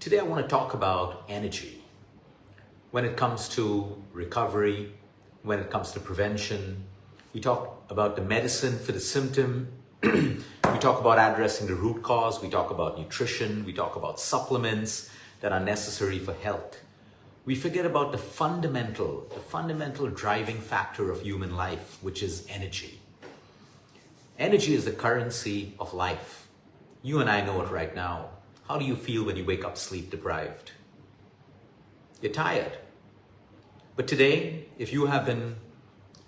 Today I want to talk about energy. When it comes to recovery, when it comes to prevention, we talk about the medicine for the symptom, we talk about addressing the root cause, we talk about nutrition, we talk about supplements that are necessary for health. We forget about the fundamental driving factor of human life, which is energy. Energy is the currency of life. You and I know it right now. How do you feel when you wake up sleep deprived? You're tired. But today, if you have been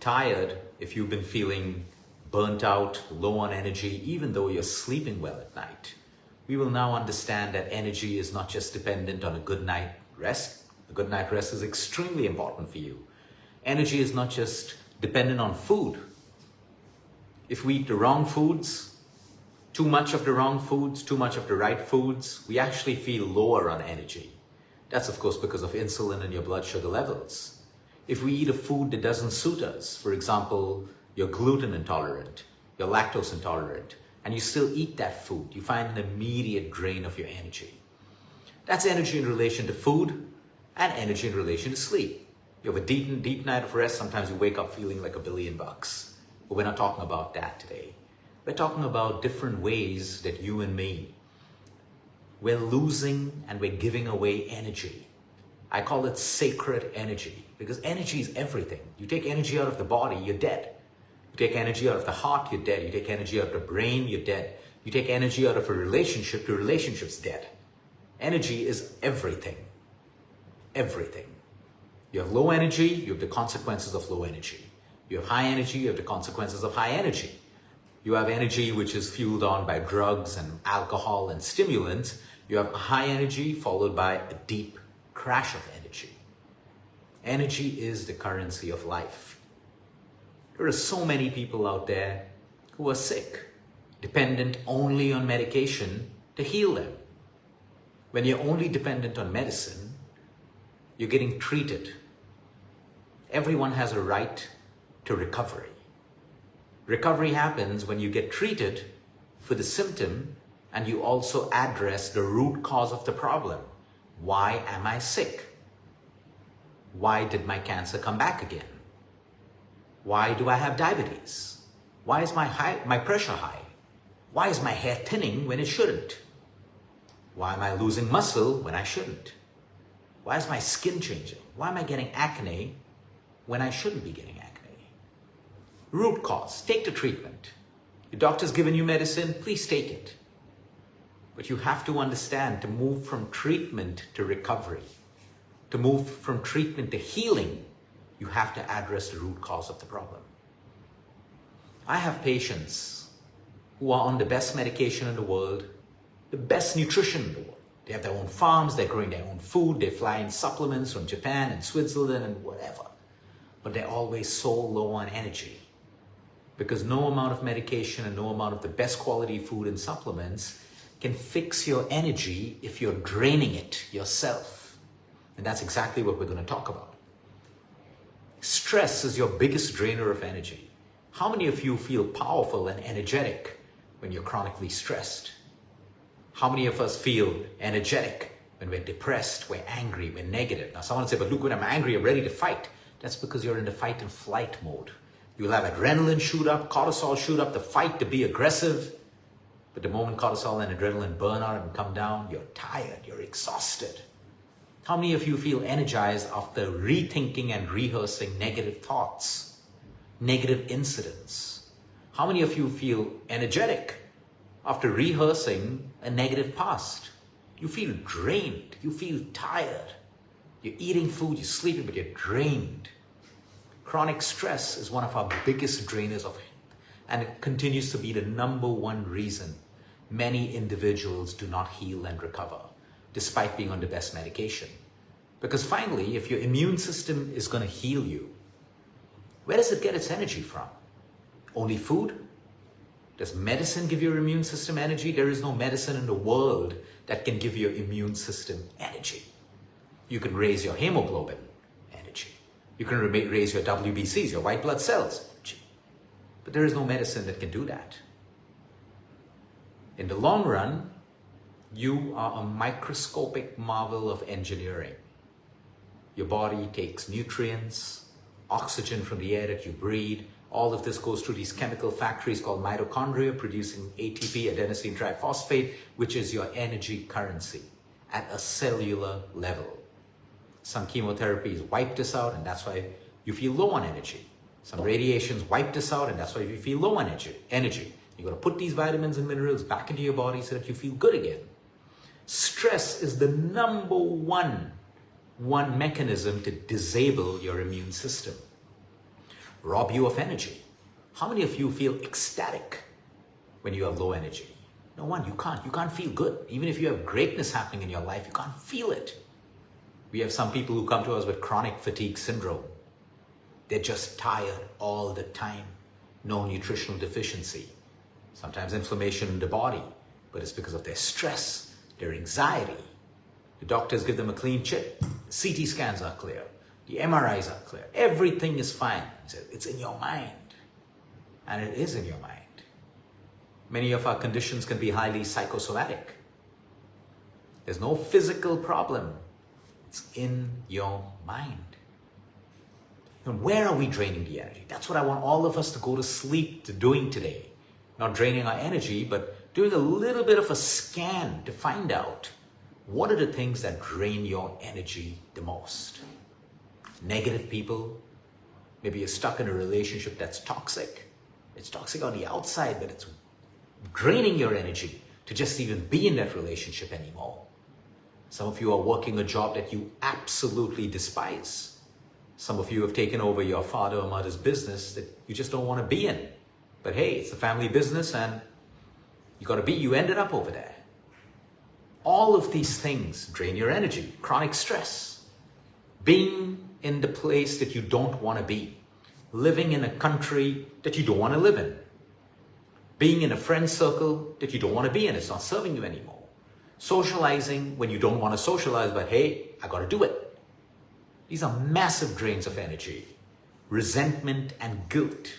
tired, if you've been feeling burnt out, low on energy, even though you're sleeping well at night, we will now understand that energy is not just dependent on a good night rest. A good night rest is extremely important for you. Energy is not just dependent on food. If we eat the wrong foods, too much of the wrong foods, too much of the right foods, we actually feel lower on energy. That's of course because of insulin and your blood sugar levels. If we eat a food that doesn't suit us, for example, you're gluten intolerant, you're lactose intolerant, and you still eat that food, you find an immediate drain of your energy. That's energy in relation to food and energy in relation to sleep. You have a deep night of rest, sometimes you wake up feeling like $1 billion. But we're not talking about that today. We're talking about different ways that you and me, we're losing and we're giving away energy. I call it sacred energy because energy is everything. You take energy out of the body, you're dead. You take energy out of the heart, you're dead. You take energy out of the brain, you're dead. You take energy out of a relationship, the relationship's dead. Energy is everything. Everything. You have low energy, you have the consequences of low energy. You have high energy, you have the consequences of high energy. You have energy which is fueled on by drugs and alcohol and stimulants. You have high energy followed by a deep crash of energy. Energy is the currency of life. There are so many people out there who are sick, dependent only on medication to heal them. When you're only dependent on medicine, you're getting treated. Everyone has a right to recovery. Recovery happens when you get treated for the symptom and you also address the root cause of the problem. Why am I sick? Why did my cancer come back again? Why do I have diabetes? Why is my pressure high? Why is my hair thinning when it shouldn't? Why am I losing muscle when I shouldn't? Why is my skin changing? Why am I getting acne when I shouldn't be getting acne? Root cause, take the treatment. Your doctor's given you medicine, please take it. But you have to understand to move from treatment to recovery, to move from treatment to healing, you have to address the root cause of the problem. I have patients who are on the best medication in the world, the best nutrition in the world. They have their own farms, they're growing their own food, they fly in supplements from Japan and Switzerland and whatever. But they're always so low on energy. Because no amount of medication and no amount of the best quality food and supplements can fix your energy if you're draining it yourself. And that's exactly what we're going to talk about. Stress is your biggest drainer of energy. How many of you feel powerful and energetic when you're chronically stressed? How many of us feel energetic when we're depressed, we're angry, we're negative? Now someone will say, but look, when I'm angry, I'm ready to fight. That's because you're in the fight and flight mode. You'll have adrenaline shoot up, cortisol shoot up, the fight to be aggressive. But the moment cortisol and adrenaline burn out and come down, you're tired, you're exhausted. How many of you feel energized after rethinking and rehearsing negative thoughts, negative incidents? How many of you feel energetic after rehearsing a negative past? You feel drained, you feel tired. You're eating food, you're sleeping, but you're drained. Chronic stress is one of our biggest drainers of health, and it continues to be the number one reason many individuals do not heal and recover, despite being on the best medication. Because finally, if your immune system is going to heal you, where does it get its energy from? Only food? Does medicine give your immune system energy? There is no medicine in the world that can give your immune system energy. You can raise your hemoglobin, energy. You can raise your WBCs, your white blood cells, energy. But there is no medicine that can do that. In the long run, You are a microscopic marvel of engineering. Your body takes nutrients, oxygen from the air that you breathe. All of this goes through these chemical factories called mitochondria, producing ATP, adenosine triphosphate, which is your energy currency at a cellular level. Some chemotherapies wipe this out, and that's why you feel low on energy. Some radiations wipe this out, and that's why you feel low on energy. You've got to put these vitamins and minerals back into your body so that you feel good again. Stress is the number one mechanism to disable your immune system, rob you of energy. How many of you feel ecstatic when you have low energy? No one, you can't feel good. Even if you have greatness happening in your life, you can't feel it. We have some people who come to us with chronic fatigue syndrome. They're just tired all the time. No nutritional deficiency. Sometimes inflammation in the body, but it's because of their stress, their anxiety. The doctors give them a clean chip. CT scans are clear. The MRIs are clear. Everything is fine. It's in your mind. And it is in your mind. Many of our conditions can be highly psychosomatic. There's no physical problem. It's in your mind. And where are we draining the energy? That's what I want all of us to go to sleep to doing today. Not draining our energy, but doing a little bit of a scan to find out what are the things that drain your energy the most. Negative people. Maybe you're stuck in a relationship that's toxic. It's toxic on the outside, but it's draining your energy to just even be in that relationship anymore. Some of you are working a job that you absolutely despise. Some of you have taken over your father or mother's business that you just don't want to be in. But hey, it's a family business and you ended up over there. All of these things drain your energy. Chronic stress. Being in the place that you don't want to be. Living in a country that you don't want to live in. Being in a friend circle that you don't want to be in. It's not serving you anymore. Socializing when you don't want to socialize, but hey, I got to do it. These are massive drains of energy. Resentment and guilt.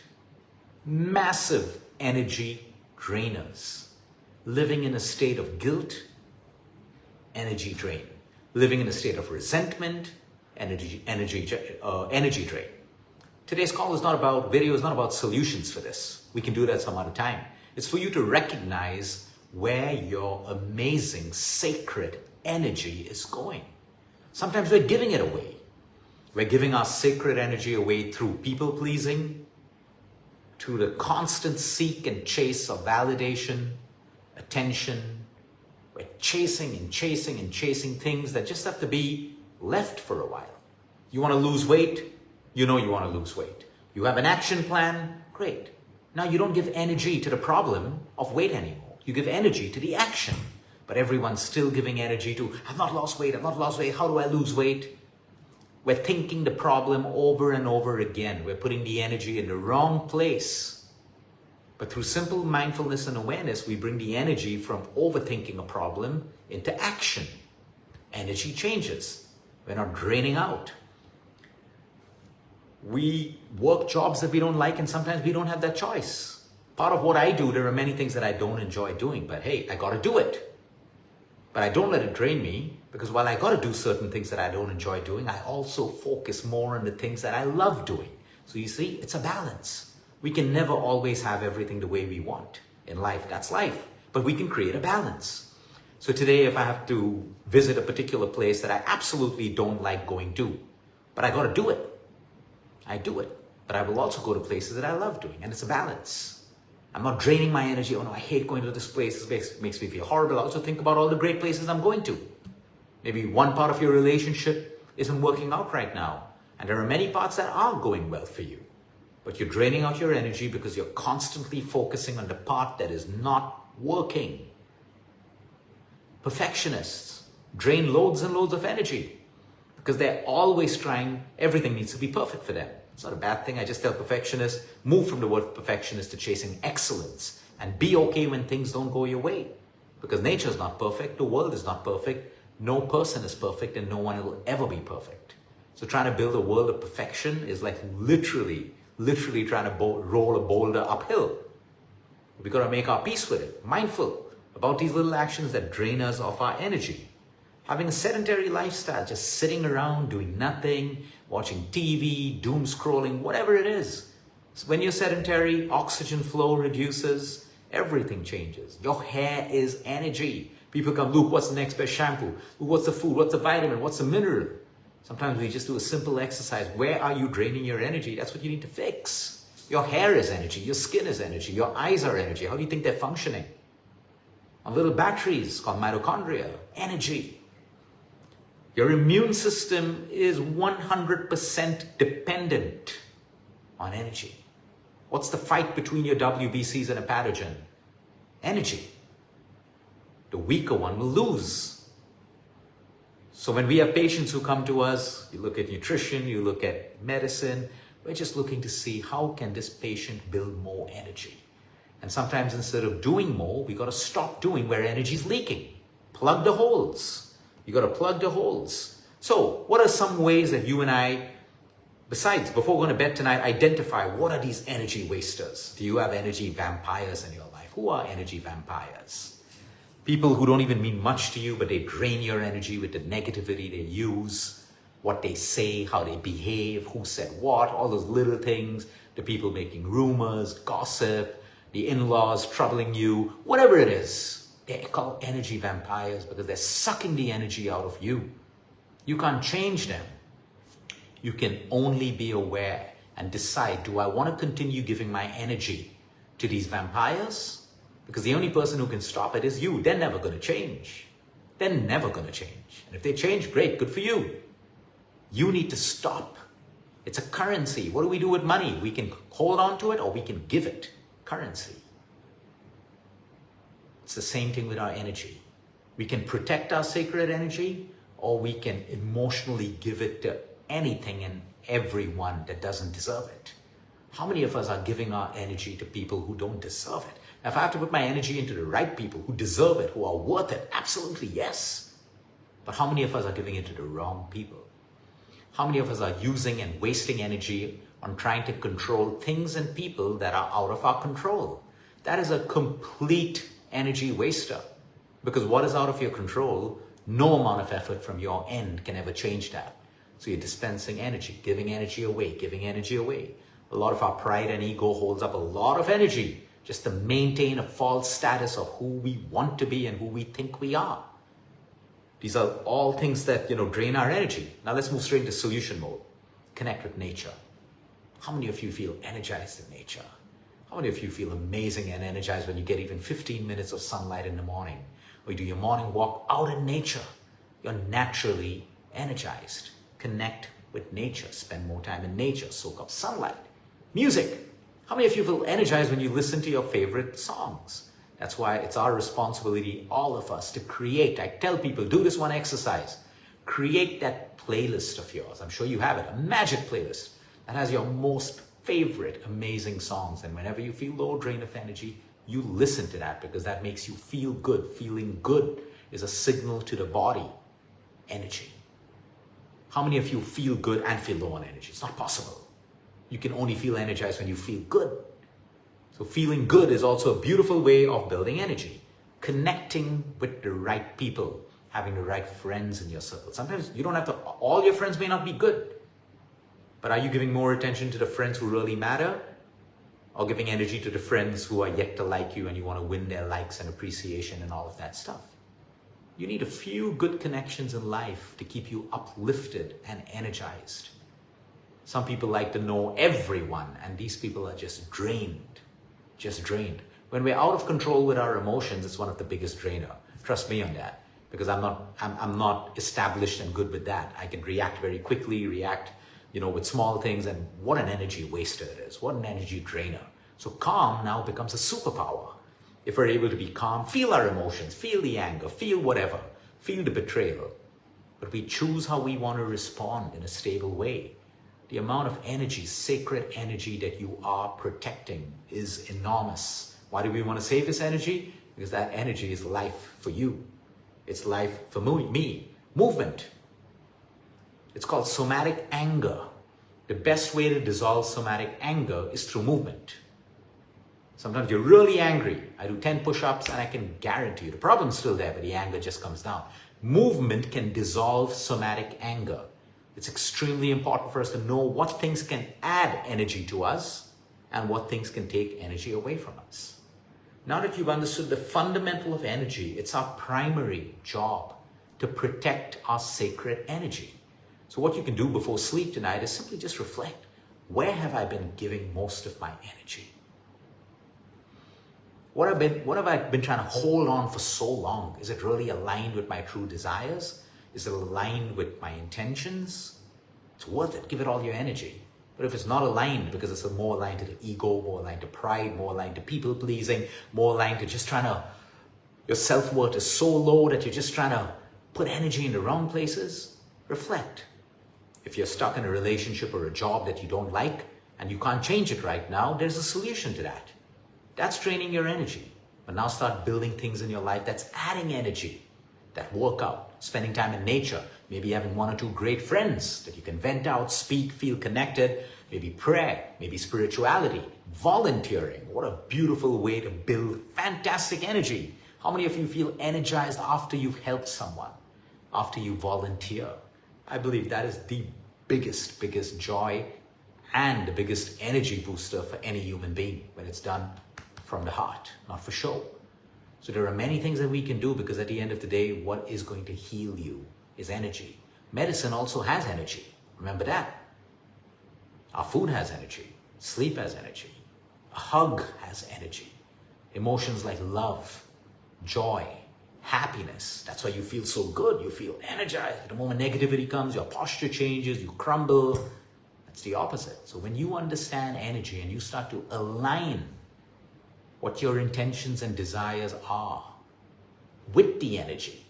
Massive energy drainers. Living in a state of guilt, energy drain. Living in a state of resentment, energy drain. Today's call is not about video, is not about solutions for this. We can do that some other time. It's for you to recognize where your amazing, sacred energy is going. Sometimes we're giving it away. We're giving our sacred energy away through people pleasing, through the constant seek and chase of validation, attention. We're chasing and chasing and chasing things that just have to be left for a while. You want to lose weight? You know you want to lose weight. You have an action plan? Great. Now you don't give energy to the problem of weight anymore. You give energy to the action. But everyone's still giving energy to, I've not lost weight, how do I lose weight? We're thinking the problem over and over again. We're putting the energy in the wrong place. But through simple mindfulness and awareness, we bring the energy from overthinking a problem into action. Energy changes. We're not draining out. We work jobs that we don't like, and sometimes we don't have that choice. Part of what I do, there are many things that I don't enjoy doing, but hey, I got to do it. But I don't let it drain me, because while I got to do certain things that I don't enjoy doing, I also focus more on the things that I love doing. So you see, it's a balance. We can never always have everything the way we want in life. That's life. But we can create a balance. So today, if I have to visit a particular place that I absolutely don't like going to, but I got to do it, I do it. But I will also go to places that I love doing, and it's a balance. I'm not draining my energy. Oh no, I hate going to this place. This makes me feel horrible. I also think about all the great places I'm going to. Maybe one part of your relationship isn't working out right now, and there are many parts that are going well for you. But you're draining out your energy because you're constantly focusing on the part that is not working. Perfectionists drain loads and loads of energy because they're always trying, everything needs to be perfect for them. It's not a bad thing. I just tell perfectionists, move from the word perfectionist to chasing excellence and be okay when things don't go your way. Because nature is not perfect, the world is not perfect, no person is perfect, and no one will ever be perfect. So trying to build a world of perfection is like literally trying to roll a boulder uphill. We got to make our peace with it, mindful about these little actions that drain us of our energy. Having a sedentary lifestyle, just sitting around doing nothing, watching TV, doom scrolling, whatever it is. So when you're sedentary, oxygen flow reduces, everything changes. Your hair is energy. People come, Luke, what's the next best shampoo? Luke, what's the food? What's the vitamin? What's the mineral? Sometimes we just do a simple exercise. Where are you draining your energy? That's what you need to fix. Your hair is energy. Your skin is energy. Your eyes are energy. How do you think they're functioning? On little batteries called mitochondria. Energy. Your immune system is 100% dependent on energy. What's the fight between your WBCs and a pathogen? Energy. The weaker one will lose. So when we have patients who come to us, you look at nutrition, you look at medicine, we're just looking to see how can this patient build more energy. And sometimes instead of doing more, we got to stop doing where energy is leaking. Plug the holes. You got to plug the holes. So what are some ways that you and I, besides, before going to bed tonight, identify what are these energy wasters? Do you have energy vampires in your life? Who are energy vampires? People who don't even mean much to you, but they drain your energy with the negativity they use, what they say, how they behave, who said what, all those little things, the people making rumors, gossip, the in-laws troubling you, whatever it is. They're called energy vampires because they're sucking the energy out of you. You can't change them. You can only be aware and decide, do I want to continue giving my energy to these vampires? Because the only person who can stop it is you. They're never going to change. They're never going to change. And if they change, great, good for you. You need to stop. It's a currency. What do we do with money? We can hold on to it or we can give it. Currency. It's the same thing with our energy. We can protect our sacred energy or we can emotionally give it to anything and everyone that doesn't deserve it. How many of us are giving our energy to people who don't deserve it? Now, if I have to put my energy into the right people who deserve it, who are worth it, absolutely yes. But how many of us are giving it to the wrong people? How many of us are using and wasting energy on trying to control things and people that are out of our control? That is a complete energy waster. Because what is out of your control, no amount of effort from your end can ever change that. So you're dispensing energy, giving energy away, giving energy away. A lot of our pride and ego holds up a lot of energy just to maintain a false status of who we want to be and who we think we are. These are all things that, drain our energy. Now let's move straight into solution mode. Connect with nature. How many of you feel energized in nature? How many of you feel amazing and energized when you get even 15 minutes of sunlight in the morning? Or you do your morning walk out in nature? You're naturally energized. Connect with nature. Spend more time in nature. Soak up sunlight. Music. How many of you feel energized when you listen to your favorite songs? That's why it's our responsibility, all of us, to create. I tell people, do this one exercise. Create that playlist of yours. I'm sure you have it. A magic playlist that has your most favorite amazing songs. And whenever you feel low drain of energy, you listen to that because that makes you feel good. Feeling good is a signal to the body. Energy. How many of you feel good and feel low on energy? It's not possible. You can only feel energized when you feel good. So feeling good is also a beautiful way of building energy. Connecting with the right people. Having the right friends in your circle. Sometimes you don't have to, all your friends may not be good. But are you giving more attention to the friends who really matter? Or giving energy to the friends who are yet to like you and you want to win their likes and appreciation and all of that stuff? You need a few good connections in life to keep you uplifted and energized. Some people like to know everyone, and these people are just drained. When we're out of control with our emotions, it's one of the biggest drainer. Trust me on that, because I'm not established and good with that. I can react very quickly, with small things, and what an energy waster it is. What an energy drainer. So calm now becomes a superpower. If we're able to be calm, feel our emotions, feel the anger, feel whatever, feel the betrayal. But we choose how we want to respond in a stable way. The amount of energy, sacred energy that you are protecting is enormous. Why do we want to save this energy? Because that energy is life for you. It's life for me. Movement. It's called somatic anger. The best way to dissolve somatic anger is through movement. Sometimes you're really angry. I do 10 push-ups and I can guarantee you the problem's still there, but the anger just comes down. Movement can dissolve somatic anger. It's extremely important for us to know what things can add energy to us and what things can take energy away from us. Now that you've understood the fundamental of energy, it's our primary job to protect our sacred energy. So what you can do before sleep tonight is simply just reflect. Where have I been giving most of my energy? What have I been trying to hold on for so long? Is it really aligned with my true desires? Is it aligned with my intentions? It's worth it. Give it all your energy. But if it's not aligned, because it's more aligned to the ego, more aligned to pride, more aligned to people pleasing, more aligned to just your self-worth is so low that you're just trying to put energy in the wrong places, reflect. If you're stuck in a relationship or a job that you don't like and you can't change it right now, there's a solution to that. That's draining your energy. But now start building things in your life that's adding energy. That workout, spending time in nature, maybe having 1 or 2 great friends that you can vent out, speak, feel connected, maybe prayer, maybe spirituality, volunteering. What a beautiful way to build fantastic energy. How many of you feel energized after you've helped someone, after you volunteer? I believe that is the biggest joy and the biggest energy booster for any human being when it's done from the heart, not for show. So there are many things that we can do, because at the end of the day, what is going to heal you is energy. Medicine also has energy. Remember that. Our food has energy. Sleep has energy. A hug has energy. Emotions like love, joy, happiness. That's why you feel so good. You feel energized. The moment negativity comes, your posture changes, you crumble. That's the opposite. So when you understand energy and you start to align what your intentions and desires are with the energy.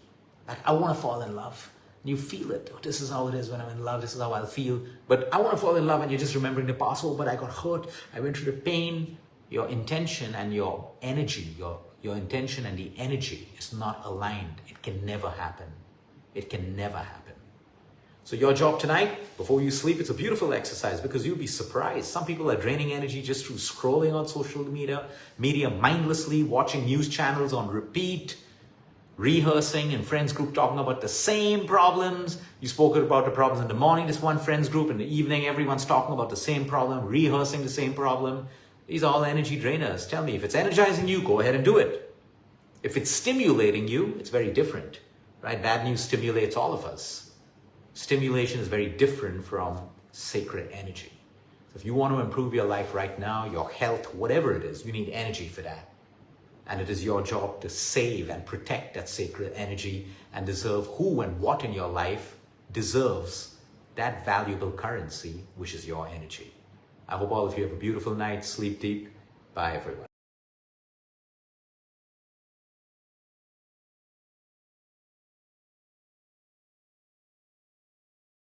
Like, I want to fall in love. You feel it. Oh, this is how it is when I'm in love. This is how I'll feel. But I want to fall in love, and you're just remembering the past. Oh, but I got hurt. I went through the pain. Your intention and your energy, your intention and the energy is not aligned. It can never happen. It can never happen. So your job tonight, before you sleep, it's a beautiful exercise, because you'll be surprised. Some people are draining energy just through scrolling on social media mindlessly, watching news channels on repeat, rehearsing in friends group, talking about the same problems. You spoke about the problems in the morning, this one friends group. In the evening, everyone's talking about the same problem, rehearsing the same problem. These are all energy drainers. Tell me, if it's energizing you, go ahead and do it. If it's stimulating you, it's very different, right? Bad news stimulates all of us. Stimulation is very different from sacred energy. So if you want to improve your life right now, your health, whatever it is, you need energy for that. And it is your job to save and protect that sacred energy and deserve who and what in your life deserves that valuable currency, which is your energy. I hope all of you have a beautiful night. Sleep deep. Bye, everyone.